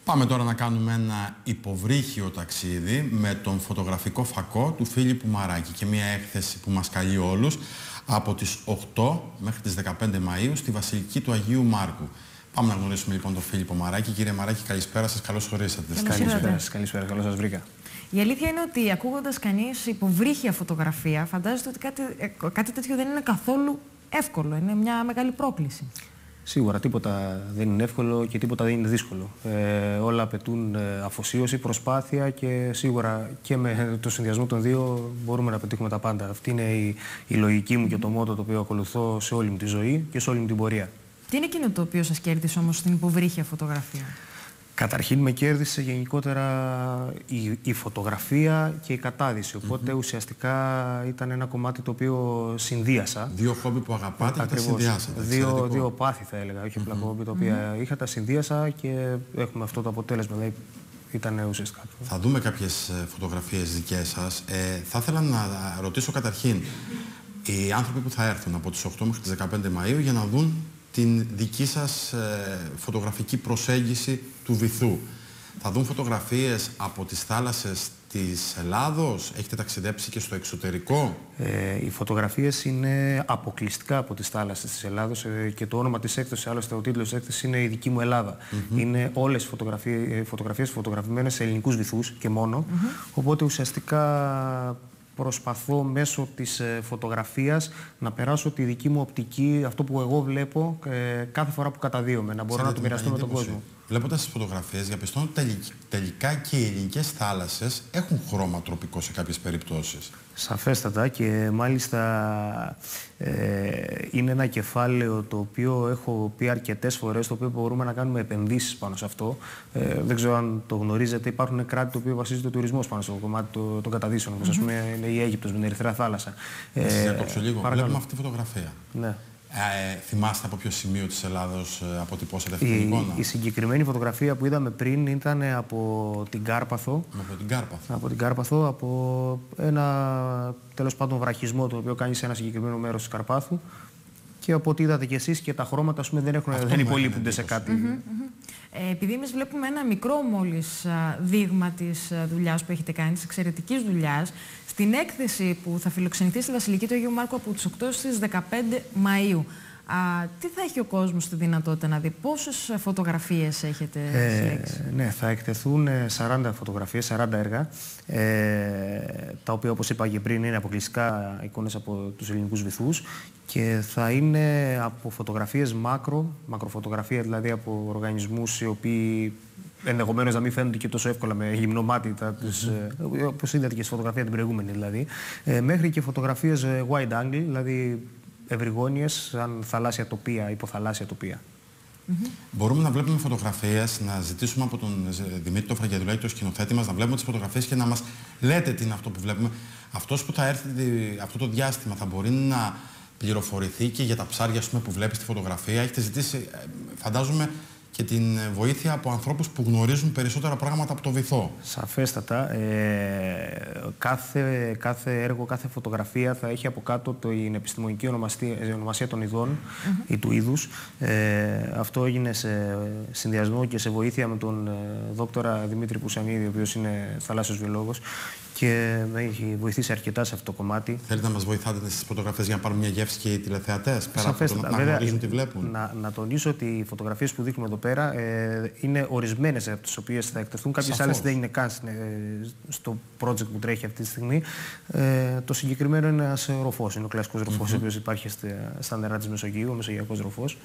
Πάμε τώρα να κάνουμε ένα υποβρύχιο ταξίδι με τον φωτογραφικό φακό του Φίλιππου Μαράκη και μια έκθεση που μας καλεί όλους από τις 8 μέχρι τις 15 Μαΐου στη Βασιλική του Αγίου Μάρκου. Πάμε να γνωρίσουμε λοιπόν τον Φίλιππο Μαράκη. Κύριε Μαράκη, καλησπέρα σας, καλώς ορίσατε. Καλησπέρα, καλώς σας βρήκα. Η αλήθεια είναι ότι ακούγοντας κανείς υποβρύχια φωτογραφία, φαντάζεται ότι κάτι τέτοιο δεν είναι καθόλου εύκολο. Είναι μια μεγάλη πρόκληση. Σίγουρα τίποτα δεν είναι εύκολο και τίποτα δεν είναι δύσκολο. Όλα απαιτούν αφοσίωση, προσπάθεια και σίγουρα και με το συνδυασμό των δύο μπορούμε να πετύχουμε τα πάντα. Αυτή είναι η λογική μου και το μότο το οποίο ακολουθώ σε όλη μου τη ζωή και σε όλη μου την πορεία. Τι είναι εκείνο το οποίο σας κέρδισε όμως στην υποβρύχια φωτογραφία? Καταρχήν με κέρδισε γενικότερα η φωτογραφία και η κατάδυση. Οπότε ουσιαστικά ήταν ένα κομμάτι το οποίο συνδύασα. Δύο χόμπι που αγαπάτε και τα συνδυάσατε. Δύο πάθη θα έλεγα, όχι απλά χόμπι τα οποία είχα, τα συνδύασα και έχουμε αυτό το αποτέλεσμα. Δηλαδή ήταν ουσιαστικά. Θα δούμε κάποιες φωτογραφίες δικές σας. Θα ήθελα να ρωτήσω καταρχήν οι άνθρωποι που θα έρθουν από τις 8 μέχρι τις 15 Μαΐου για να δουν την δική σας φωτογραφική προσέγγιση του βυθού. Θα δουν φωτογραφίες από τις θάλασσες της Ελλάδος, έχετε ταξιδέψει και στο εξωτερικό? Οι φωτογραφίες είναι αποκλειστικά από τις θάλασσες της Ελλάδος και το όνομα της έκθεσης, άλλωστε ο τίτλος της έκθεσης είναι «Η δική μου Ελλάδα». Είναι όλες οι φωτογραφίες φωτογραφημένες σε ελληνικούς βυθούς και μόνο, οπότε ουσιαστικά προσπαθώ μέσω της φωτογραφίας να περάσω τη δική μου οπτική, αυτό που εγώ βλέπω κάθε φορά που καταδύομαι, να μπορώ να το μοιραστώ με τον κόσμο. Βλέποντας τις φωτογραφίες, διαπιστώνω ότι τελικά και οι ελληνικές θάλασσες έχουν χρώμα τροπικό σε κάποιες περιπτώσεις. Σαφέστατα, και μάλιστα είναι ένα κεφάλαιο το οποίο έχω πει αρκετές φορές, το οποίο μπορούμε να κάνουμε επενδύσεις πάνω σε αυτό. Δεν ξέρω αν το γνωρίζετε, υπάρχουν κράτη το οποίο βασίζεται ο τουρισμός πάνω στο κομμάτι των καταδύσεων, όπως ας πούμε είναι η Αίγυπτος με την Ερυθρά θάλασσα. Σας διακόψω λίγο. Βλέπουμε αυτή τη φωτογραφία. Ναι. Θυμάστε από ποιο σημείο της Ελλάδος αποτυπώσατε αυτή την εικόνα? Η συγκεκριμένη φωτογραφία που είδαμε πριν ήταν από την Κάρπαθο. Από την Κάρπαθο. Από την Κάρπαθο, από ένα τέλος πάντων βραχισμό το οποίο κάνει σε ένα συγκεκριμένο μέρος της Καρπάθου. Και από ό,τι είδατε κι εσείς και τα χρώματα δεν υπολείπονται σε κάτι. Επειδή εμείς βλέπουμε ένα μικρό μόλις δείγμα της δουλειάς που έχετε κάνει, της εξαιρετικής δουλειάς, στην έκθεση που θα φιλοξενηθεί στη Βασιλική του Αγίου Μάρκου από τις 8 στις 15 Μαΐου, τι θα έχει ο κόσμος τη δυνατότητα να δει, πόσες φωτογραφίες έχετε συλλέξει? Ναι, θα εκτεθούν 40 φωτογραφίες, 40 έργα, τα οποία όπως είπα και πριν είναι αποκλειστικά εικόνες από τους ελληνικούς βυθούς και θα είναι από φωτογραφίες μακροφωτογραφία, δηλαδή από οργανισμούς οι οποίοι ενδεχομένως να μην φαίνονται και τόσο εύκολα με γυμνό μάτι, όπως είδατε και στη φωτογραφία την προηγούμενη δηλαδή, μέχρι και φωτογραφίες wide angle, δηλαδή ευρυγόνιες, σαν θαλάσσια τοπία, υποθαλάσσια τοπία. Μπορούμε να βλέπουμε φωτογραφίες, να ζητήσουμε από τον Δημήτρη τον Φραγκεδουλάκη, τον σκηνοθέτη μας, να βλέπουμε τις φωτογραφίες και να μας λέτε τι είναι αυτό που βλέπουμε. Αυτός που θα έρθει αυτό το διάστημα θα μπορεί να πληροφορηθεί και για τα ψάρια που βλέπει στη φωτογραφία? Έχετε ζητήσει, φαντάζομαι, και την βοήθεια από ανθρώπους που γνωρίζουν περισσότερα πράγματα από το βυθό. Σαφέστατα. Κάθε έργο, κάθε φωτογραφία θα έχει από κάτω την επιστημονική ονομασία των ειδών ή του είδους. Αυτό έγινε σε συνδυασμό και σε βοήθεια με τον δόκτορα Δημήτρη Πουσανίδη, ο οποίος είναι θαλάσσιος βιολόγος και με έχει βοηθήσει αρκετά σε αυτό το κομμάτι. Θέλετε να μας βοηθάτε στις φωτογραφίες για να πάρουν μια γεύση και οι τηλεθεατές, πέρα από το να γνωρίζουν τι βλέπουν? Να τονίσω ότι οι φωτογραφίες που δείχνουμε εδώ πέρα είναι ορισμένες από τις οποίες θα εκτεθούν. Κάποιες άλλες δεν είναι καν στο project που τρέχει αυτή τη στιγμή. Το συγκεκριμένο είναι ένας ροφός, είναι ο κλασικός ροφός, ο οποίος υπάρχει στα νερά της Μεσογείου, ο μεσογειακός ροφός.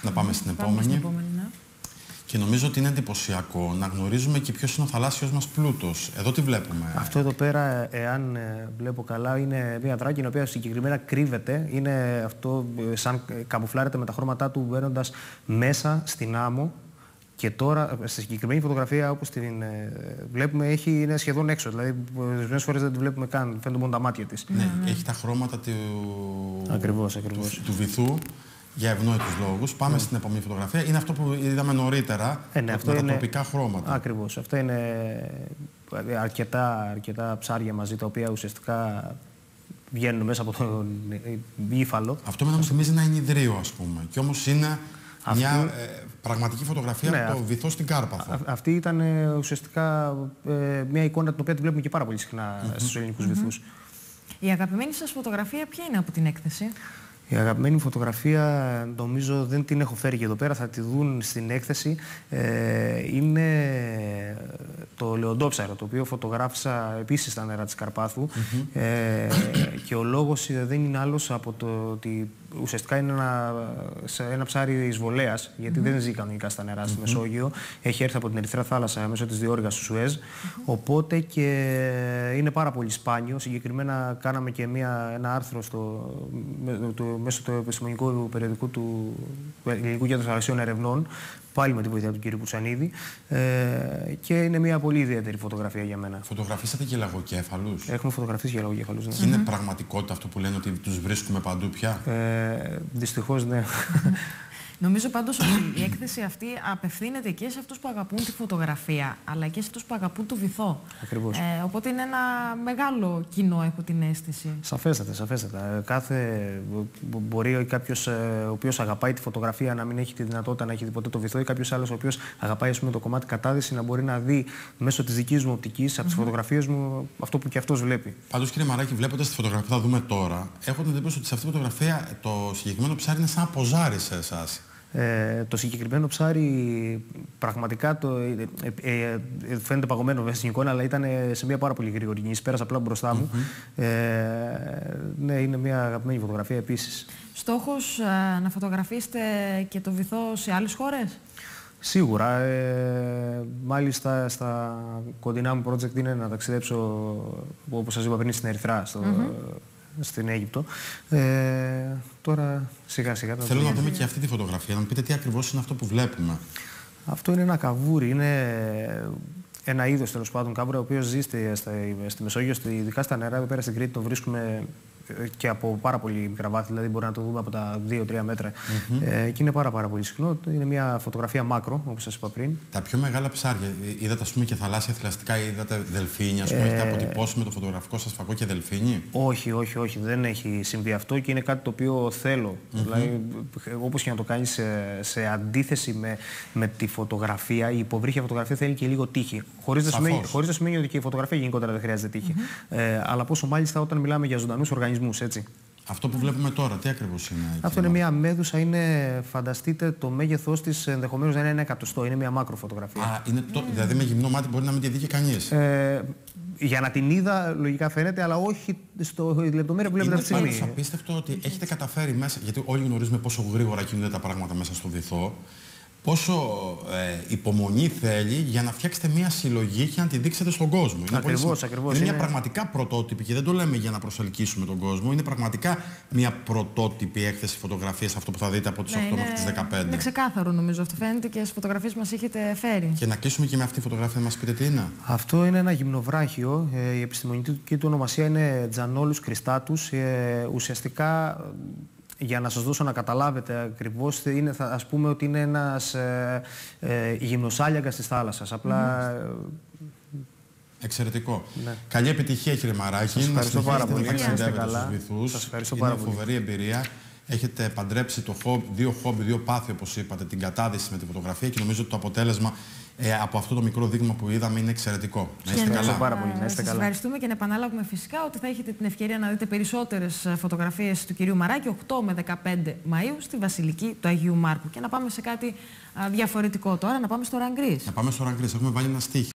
Να πάμε στην επόμενη. Και νομίζω ότι είναι εντυπωσιακό να γνωρίζουμε και ποιος είναι ο θαλάσσιος μας πλούτος. Εδώ τι βλέπουμε? Αυτό εδώ πέρα, εάν βλέπω καλά, είναι μια δράκη η οποία συγκεκριμένα κρύβεται. Είναι αυτό σαν καμουφλάρεται με τα χρώματά του μπαίνοντας μέσα στην άμμο. Και τώρα, στη συγκεκριμένη φωτογραφία, όπως την βλέπουμε, είναι σχεδόν έξω. Δηλαδή, ορισμένες φορές δεν τη βλέπουμε καν, φαίνονται μόνο τα μάτια της. Ναι, έχει τα χρώματα του βυθού. Για ευνόητους λόγους. Πάμε στην επόμενη φωτογραφία. Είναι αυτό που είδαμε νωρίτερα, με τα τροπικά χρώματα. Ακριβώς. Αυτό είναι αρκετά ψάρια μαζί, τα οποία ουσιαστικά βγαίνουν μέσα από τον ύφαλο. Αυτό μου θυμίζει ένα ενιδρίο, ας πούμε. Και όμως είναι Μια πραγματική φωτογραφία από το βυθό στην Κάρπαθο. Αυτή ήταν ουσιαστικά μια εικόνα την οποία τη βλέπουμε και πάρα πολύ συχνά στους ελληνικούς βυθούς. Η αγαπημένη σας φωτογραφία ποια είναι από την έκθεση? Η αγαπημένη φωτογραφία, νομίζω δεν την έχω φέρει και εδώ πέρα, θα τη δουν στην έκθεση. Είναι το λεοντόψαρο, το οποίο φωτογράφησα επίσης στα νερά της Καρπάθου. Και ο λόγος δεν είναι άλλος από το ότι ουσιαστικά είναι ένα ψάρι εισβολέας, γιατί δεν ζει κανονικά στα νερά στη Μεσόγειο. Έχει έρθει από την Ερυθρά Θάλασσα μέσω της διόρυγας του Σουέζ. Οπότε και είναι πάρα πολύ σπάνιο. Συγκεκριμένα κάναμε και ένα άρθρο μέσω του επιστημονικού περιοδικού του Ελληνικού Κέντρου Θαλασσίων Ερευνών, πάλι με τη βοήθεια του κ. Πουτσανίδη. Και είναι μια πολύ ιδιαίτερη φωτογραφία για μένα. Φωτογραφίσατε και λαγοκέφαλους? Έχουμε φωτογραφίσει και λαγοκέφαλους. Ναι. Και είναι πραγματικότητα αυτό που λένε ότι τους βρίσκουμε παντού πια? Δυστυχώς ναι. Νομίζω πάντως ότι η έκθεση αυτή απευθύνεται και σε αυτούς που αγαπούν τη φωτογραφία, αλλά και σε αυτούς που αγαπούν το βυθό. Ακριβώς. Οπότε είναι ένα μεγάλο κοινό, έχω την αίσθηση. Σαφέστατα. Μπορεί κάποιος ο οποίος αγαπάει τη φωτογραφία να μην έχει τη δυνατότητα να έχει δει ποτέ το βυθό, ή κάποιος άλλος ο οποίος αγαπάει το κομμάτι κατάδυση να μπορεί να δει μέσω της δικής μου οπτικής, από τις φωτογραφίες μου, αυτό που και αυτός βλέπει. Πάντως, κύριε Μαράκη, βλέποντας τη φωτογραφία που θα δούμε τώρα, έχω την εντύπωση ότι σε αυτή τη φωτογραφία το συγκεκριμένο ψάρι είναι σαν να ποζάρει σε εσάς. Το συγκεκριμένο ψάρι πραγματικά φαίνεται παγωμένο μέσα στην εικόνα, αλλά ήταν σε μια πάρα πολύ γρήγορη κίνηση. Πέρασε απλά μπροστά μου. Ναι, είναι μια αγαπημένη φωτογραφία επίσης. Στόχος να φωτογραφίσετε και το βυθό σε άλλες χώρες? Σίγουρα. Μάλιστα στα κοντινά μου project είναι να ταξιδέψω, όπως σας είπα πριν, στην Ερυθρά, στην Αίγυπτο. Τώρα σιγά σιγά. Θέλω να δούμε και αυτή τη φωτογραφία, να μου πείτε τι ακριβώς είναι αυτό που βλέπουμε. Αυτό είναι ένα καβούρι, είναι ένα είδος τέλος πάντων κάβουρα, ο οποίος ζει στη Μεσόγειο, ειδικά στα νερά. Εδώ πέρα στην Κρήτη το βρίσκουμε και από πάρα πολύ μικρά βάθη, δηλαδή μπορεί να το δούμε από τα 2-3 μέτρα. Και είναι πάρα πολύ συχνό. Είναι μια φωτογραφία μάκρο, όπως σας είπα πριν. Τα πιο μεγάλα ψάρια, είδατε ας πούμε και θαλάσσια θηλαστικά, είδατε δελφίνια, ας πούμε, έχετε αποτυπώσει με το φωτογραφικό σας φακό και δελφίνι? Όχι, δεν έχει συμβεί αυτό και είναι κάτι το οποίο θέλω. Δηλαδή, όπως και να το κάνεις σε αντίθεση με τη φωτογραφία, η υποβρύχια φωτογραφία θέλει και λίγο τύχη. Χωρίς να σημαίνει ότι και η φωτογραφία γενικότερα δεν χρειάζεται τύχη. Αλλά πόσο μάλιστα όταν μιλάμε για ζωντανούς οργανισμούς. Έτσι. Αυτό που βλέπουμε τώρα, τι ακριβώς είναι? Αυτό είναι μια μέδουσα, φανταστείτε το μέγεθός της ενδεχομένως να είναι 1 εκατοστό, είναι μια μάκροφωτογραφία. Δηλαδή με γυμνό μάτι μπορεί να μην τη δει και κανείς. Για να την είδα, λογικά φαίνεται, αλλά όχι στο λεπτομέρεια που βλέπετε αυτή τη στιγμή. Είναι απίστευτο ότι έχετε καταφέρει μέσα, γιατί όλοι γνωρίζουμε πόσο γρήγορα κινούνται τα πράγματα μέσα στο βυθό, πόσο υπομονή θέλει για να φτιάξετε μια συλλογή και να τη δείξετε στον κόσμο. Ακριβώς. Είναι μια πραγματικά πρωτότυπη, και δεν το λέμε για να προσελκύσουμε τον κόσμο, είναι πραγματικά μια πρωτότυπη έκθεση φωτογραφίας, αυτό που θα δείτε από τις 8 μέχρι τις 15. Είναι ξεκάθαρο νομίζω, αυτό φαίνεται και στις φωτογραφίες που μας έχετε φέρει. Και να κλείσουμε και με αυτή τη φωτογραφία, να μας πείτε τι είναι. Αυτό είναι ένα γυμνοβράχιο. Η επιστημονική του ονομασία είναι Τζανόλους κρυστάτους. Ουσιαστικά, για να σας δώσω να καταλάβετε ακριβώς, ας πούμε ότι είναι ένας γυμνοσάλιαγκας της θάλασσας. Απλά... Εξαιρετικό. Ναι. Καλή επιτυχία, κύριε Μαράκη. Σας ευχαριστώ πάρα πολύ. Σας ευχαριστώ πάρα πολύ. Είναι φοβερή εμπειρία. Έχετε παντρέψει δύο χόμπι, δύο πάθη, όπως είπατε, την κατάδυση με τη φωτογραφία, και νομίζω ότι το αποτέλεσμα από αυτό το μικρό δείγμα που είδαμε είναι εξαιρετικό. Να είστε καλά. Πάρα πολύ. Να είστε σας ευχαριστούμε και να επαναλάβουμε φυσικά ότι θα έχετε την ευκαιρία να δείτε περισσότερες φωτογραφίες του κυρίου Μαράκη 8 με 15 Μαΐου στη Βασιλική του Αγίου Μάρκου. Και να πάμε σε κάτι διαφορετικό τώρα, να πάμε στο Ραγκρίς. Να πάμε στο Ραγκρίς. Έχουμε βάλει ένα στίχημα.